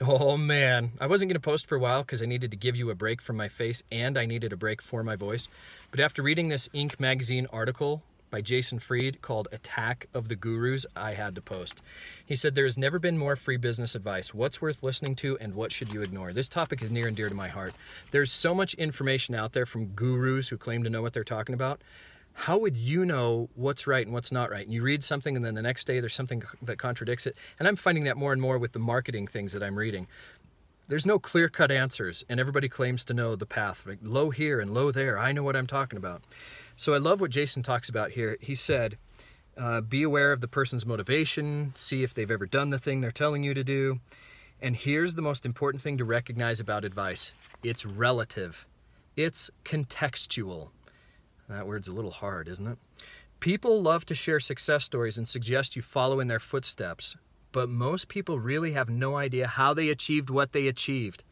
Oh man, I wasn't going to post for a while because I needed to give you a break from my face and I needed a break for my voice. But after reading this Inc. magazine article by Jason Fried called Attack of the Gurus, I had to post. He said, there has never been more free business advice. What's worth listening to and what should you ignore? This topic is near and dear to my heart. There's so much information out there from gurus who claim to know what they're talking about. How would you know what's right and what's not right? And you read something and then the next day there's something that contradicts it. And I'm finding that more and more with the marketing things that I'm reading. There's no clear-cut answers and everybody claims to know the path. Like low here and low there. I know what I'm talking about. So I love what Jason talks about here. He said, be aware of the person's motivation, see if they've ever done the thing they're telling you to do. And here's the most important thing to recognize about advice. It's relative. It's contextual. That word's a little hard, isn't it? People love to share success stories and suggest you follow in their footsteps, but most people really have no idea how they achieved what they achieved.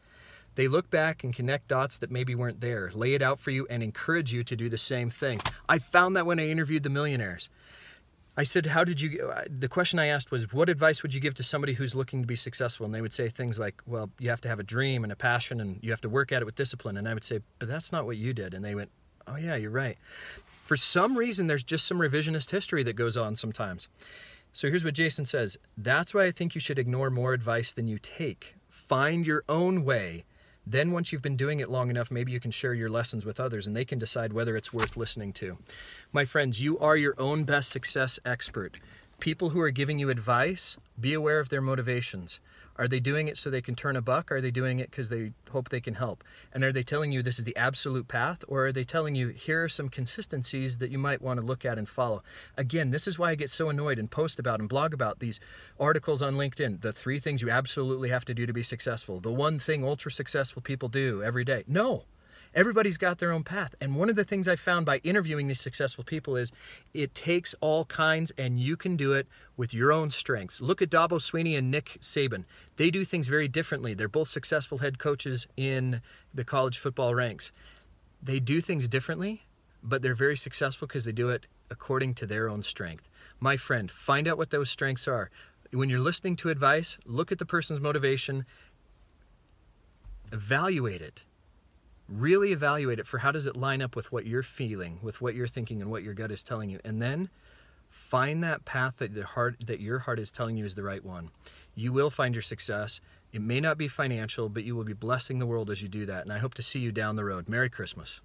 They look back and connect dots that maybe weren't there, lay it out for you, and encourage you to do the same thing. I found that when I interviewed the millionaires. I said, the question I asked was, what advice would you give to somebody who's looking to be successful? And they would say things like, well, you have to have a dream and a passion and you have to work at it with discipline. And I would say, but that's not what you did. And they went, oh yeah, you're right. For some reason, there's just some revisionist history that goes on sometimes. So here's what Jason says. That's why I think you should ignore more advice than you take. Find your own way. Then once you've been doing it long enough, maybe you can share your lessons with others and they can decide whether it's worth listening to. My friends, you are your own best success expert. People who are giving you advice, be aware of their motivations. Are they doing it so they can turn a buck? Or are they doing it because they hope they can help? And are they telling you this is the absolute path? Or are they telling you here are some consistencies that you might want to look at and follow? Again, this is why I get so annoyed and post about and blog about these articles on LinkedIn. The 3 things you absolutely have to do to be successful. The 1 thing ultra successful people do every day. No. Everybody's got their own path. And one of the things I found by interviewing these successful people is it takes all kinds and you can do it with your own strengths. Look at Dabo Swinney and Nick Saban. They do things very differently. They're both successful head coaches in the college football ranks. They do things differently, but they're very successful because they do it according to their own strength. My friend, find out what those strengths are. When you're listening to advice, look at the person's motivation, evaluate it. Really evaluate it for how does it line up with what you're feeling, with what you're thinking and what your gut is telling you. And then find that path that your heart is telling you is the right one. You will find your success. It may not be financial, but you will be blessing the world as you do that. And I hope to see you down the road. Merry Christmas.